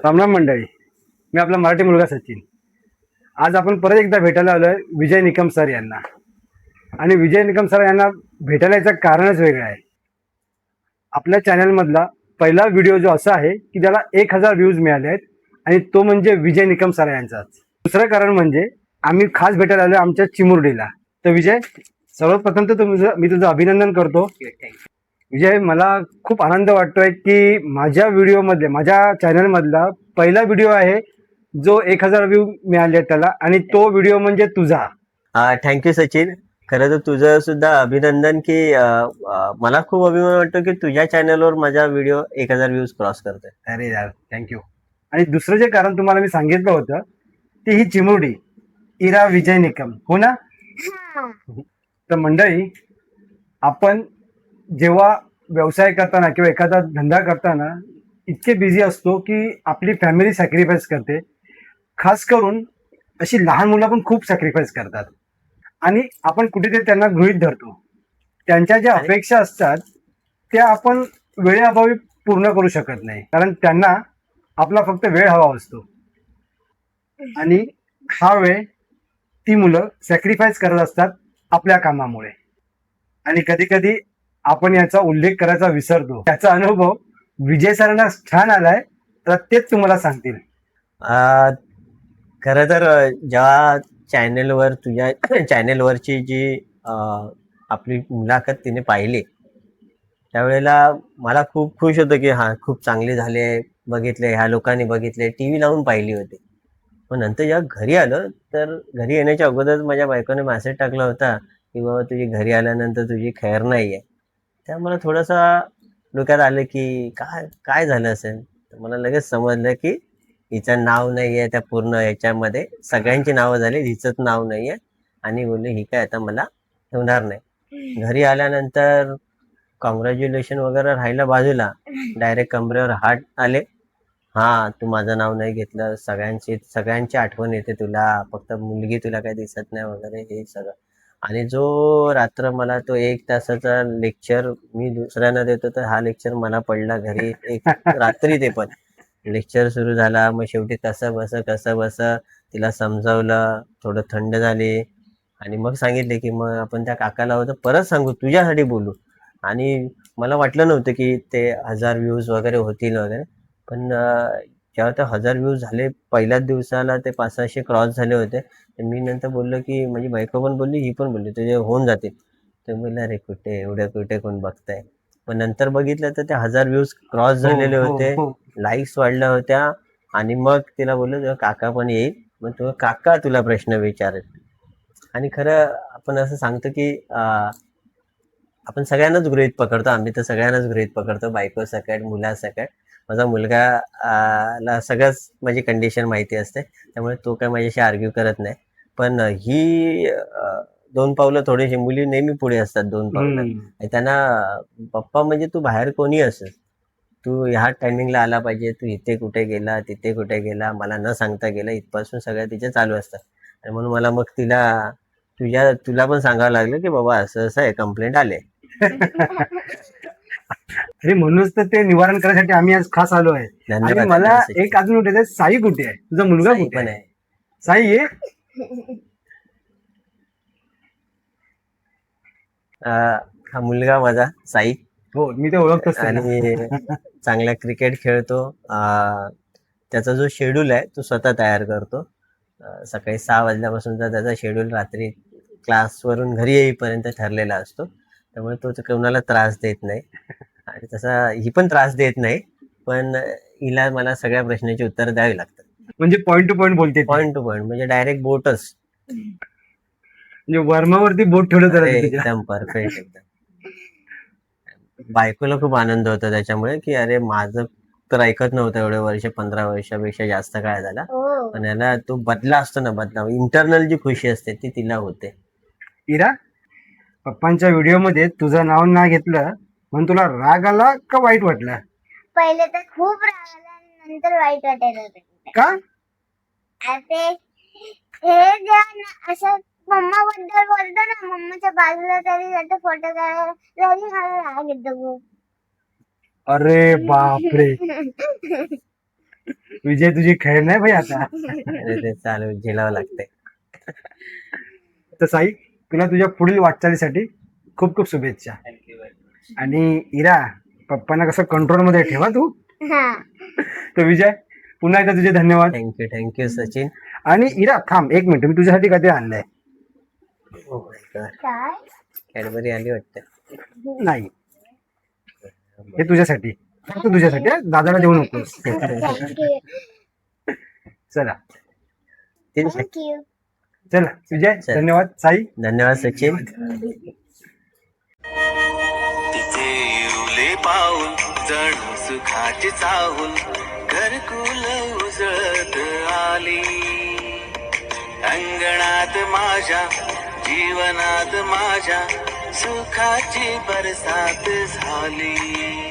रामराम मंडळी, मी आपला मराठी मुलगा सचिन. आज आपण परत एकदा भेटायला आलोय विजय निकम सर यांना. आणि विजय निकम सर यांना भेटायला याचं कारणच वेगळं आहे. आपल्या चॅनलमधला पहिला व्हिडिओ जो असा आहे की त्याला 1000 व्ह्यूज मिळाले आहेत, आणि तो म्हणजे विजय निकम सर यांचाच. दुसरं कारण म्हणजे आम्ही खास भेटायला आलोय आमच्या चिमुरडीला. तर विजय, सर्वप्रथम तर मी तुझं अभिनंदन करतो. विजय, मला खूप आनंद वाटतोय की माझ्या व्हिडिओमध्ये, माझ्या चॅनलमधला पहिला व्हिडिओ आहे जो 1000 व्ह्यू मिळाले त्याला, आणि तो व्हिडिओ म्हणजे तुझा. थँक्यू सचिन. खरं तर तुझं सुद्धा अभिनंदन की मला खूप अभिमान वाटतो की तुझ्या चॅनलवर माझा व्हिडिओ 1000 व्ह्यूज क्रॉस करतोय. अरे यार, थँक्यू. आणि दुसरं जे कारण तुम्हाला मी सांगितलं होतं ती ही चिमुरडी इरा विजय निकम, हो ना? तर मंडळी, आपण जेव्हा व्यवसाय करताना किंवा एखादा धंदा करताना इतके बिझी असतो की आपली फॅमिली सॅक्रिफाईस करते. खास करून अशी लहान मुलं पण खूप सॅक्रिफाईस करतात, आणि आपण कुठेतरी त्यांना गृहीत धरतो. त्यांच्या ज्या अपेक्षा असतात त्या आपण वेळेअभावी पूर्ण करू शकत नाही, कारण त्यांना आपला फक्त वेळ हवा असतो. आणि हा वेळ ती मुलं सॅक्रिफाईस करत असतात आपल्या कामामुळे. आणि कधी कधी आपण याचा उल्लेख करायचा विसरतो. त्याचा अनुभव विजय सरांना छान आलाय, तर तेच तुम्हाला सांगतील. खरं तर जेव्हा चॅनेलवर तुझ्या चॅनेलवरची जी आपली मुलाखत तिने पाहिली त्यावेळेला मला खूप खुश होतं की हा खूप चांगली झाली आहे, बघितले, ह्या लोकांनी बघितले, टी व्ही लावून पाहिली होती. पण नंतर जेव्हा घरी आलं तर घरी येण्याच्या अगोदर माझ्या बायकोने मेसेज टाकला होता की बाबा तुझी घरी आल्यानंतर तुझी खैर नाही आहे. त्या मला थोडंसं डोक्यात आलं की काय काय झालं असेल. तर मला लगेच समजलं की हिचं नाव नाही आहे त्या पूर्ण याच्यामध्ये, सगळ्यांची नावं झाली, हिचंच नाव नाही आहे. आणि बोलले ही काय आता मला ठेवणार नाही. घरी आल्यानंतर कॉंग्रॅच्युलेशन वगैरे राहिलं बाजूला, डायरेक्ट कमरेवर हात आले. हा, तू माझं नाव नाही घेतलं, सगळ्यांची आठवण येते तुला, फक्त मुलगी तुला काही दिसत नाही वगैरे हे सगळं. आणि जो रात्र मला तो 1 तासाचा लेक्चर मी दुसऱ्यांना देतो, तर हा लेक्चर मला पडला घरी एक रात्री. ते पण लेक्चर सुरू झाला, मग शेवटी कसं बस तिला समजावलं, थोडं थंड झाली. आणि मग सांगितले की मग आपण त्या काकाला होतं परत सांगू, तुझ्यासाठी बोलू. आणि मला वाटलं नव्हतं की ते 1000 व्ह्यूज वगैरे होतील वगैरे. पण जेव्हा ते 1000 व्ह्यूज झाले पहिल्याच दिवसाला, ते 500-600 क्रॉस झाले होते. तर मी नंतर बोललो की माझी बायको पण बोलली, ही पण बोलली तुझे होऊन जातील. तर बोलला अरे कुठे एवढं, कुठे कोण बघताय. पण नंतर बघितलं तर ते 1000 व्ह्यूज क्रॉस झालेले होते, लाईक्स वाढल्या होत्या. आणि मग तिला बोललो तेव्हा काका पण येईल, मग तो काका तुला प्रश्न विचारेल. आणि खरं आपण असं सांगतो की आपण सगळ्यांनाच गृहीत पकडतो, आम्ही तर सगळ्यांनाच गृहीत पकडतो, बायको सकट, मुलासकट. माझा मुलगा ला सगळंच माझी कंडिशन माहिती असते, त्यामुळे तो काय माझ्याशी आर्ग्यू करत नाही. पण ही 2 पावलं थोडीशी, मुली नेहमी पुढे असतात 2 पावलं. आणि त्यांना पप्पा म्हणजे तू बाहेर कोणी असेल, तू ह्या टायमिंगला आला पाहिजे, तू इथे कुठे गेला, तिथे कुठे गेला, मला न सांगता गेला, इथपासून सगळ्या तिच्या चालू असतात. आणि म्हणून मला मग तुला पण सांगावं लागलं की बाबा असं असं आहे, कंप्लेंट आले. अरे म्हणूनच तर ते निवारण करण्यासाठी आम्ही आज खास आलो आहे. आणि मला एक अजून कुठे, साई कुठे आहे, तुझा मुलगा कुठे आहे? साई ये. हा मुलगा माझा साई. हो, मी ते ओळखतोच. आणि चांगला क्रिकेट खेळतो. त्याचा जो शेड्यूल आहे तो स्वतः तयार करतो. सकाळी 6 वाजल्यापासूनचा त्याचा शेड्यूल रात्री क्लासवरून घरी येईपर्यंत ठरलेला असतो. त्यामुळे तो कोणाला त्रास देत नाही. आणि तसा ही पण त्रास देत नाही, पण हिला मला सगळ्या प्रश्नाची उत्तर द्यावी लागतात. म्हणजे पॉइंट टू पॉइंट बोलते, पॉइंट टू पॉइंट, म्हणजे डायरेक्ट बोटच, म्हणजे वर्मावरती बोट ठेवलं तर एकदम परफेक्ट एकदम. बायकोला खूप आनंद होता त्याच्यामुळे की अरे माझं तर ऐकत नव्हतं एवढे वर्ष, 15 वर्षापेक्षा जास्त काळ झाला, पण याला तो बदला असतो ना, बदला इंटरनल जी खुशी असते ती तिला होते. इरा, पप्पांच्या व्हिडिओ मध्ये तुझं नाव नाही घेतलं म्हणून तुला राग आला का वाईट वाटलं? पहिले तर खूप राग आला आणि नंतर वाईट वाटायला लागलं. का? हे जेव्हा असं मम्मा बद्दल बोलतो ना, मम्माच्या बाजूला तरी जातो फोटो काढायला, तरी मला राग येतो खूप. अरे बापरे. विजय तुझी खेळ नाही भाई आता. अरे ते चालू झेलावं लागतंय. तर साई, तुला तुझ्या पुढील वाटचालीसाठी खूप खूप शुभेच्छा. थँक्यू. आणि इरा, पप्पांना कसं कंट्रोल मध्ये ठेवा तू. हा. तर विजय, पुन्हा एकदा तुझे धन्यवाद. थँक्यू सचिन. आणि इरा थांब एक मिनिट, मी तुझ्यासाठी काहीतरी आणलंय. काय? कॅडबरी आली वाटतं. नाही, हे तुझ्यासाठी, फक्त तुझ्यासाठी हा. दादाला देऊ नकोस. थँक्यू. चला थँक्यू. चला विजय, चल. धन्यवाद. साई, धन्यवाद सचिन. तिचे उले पाऊल जणू सुखाची चाहूल घरकुल उजळत आली. अंगणात माझ्या जीवनात माझ्या सुखाची बरसात झाली.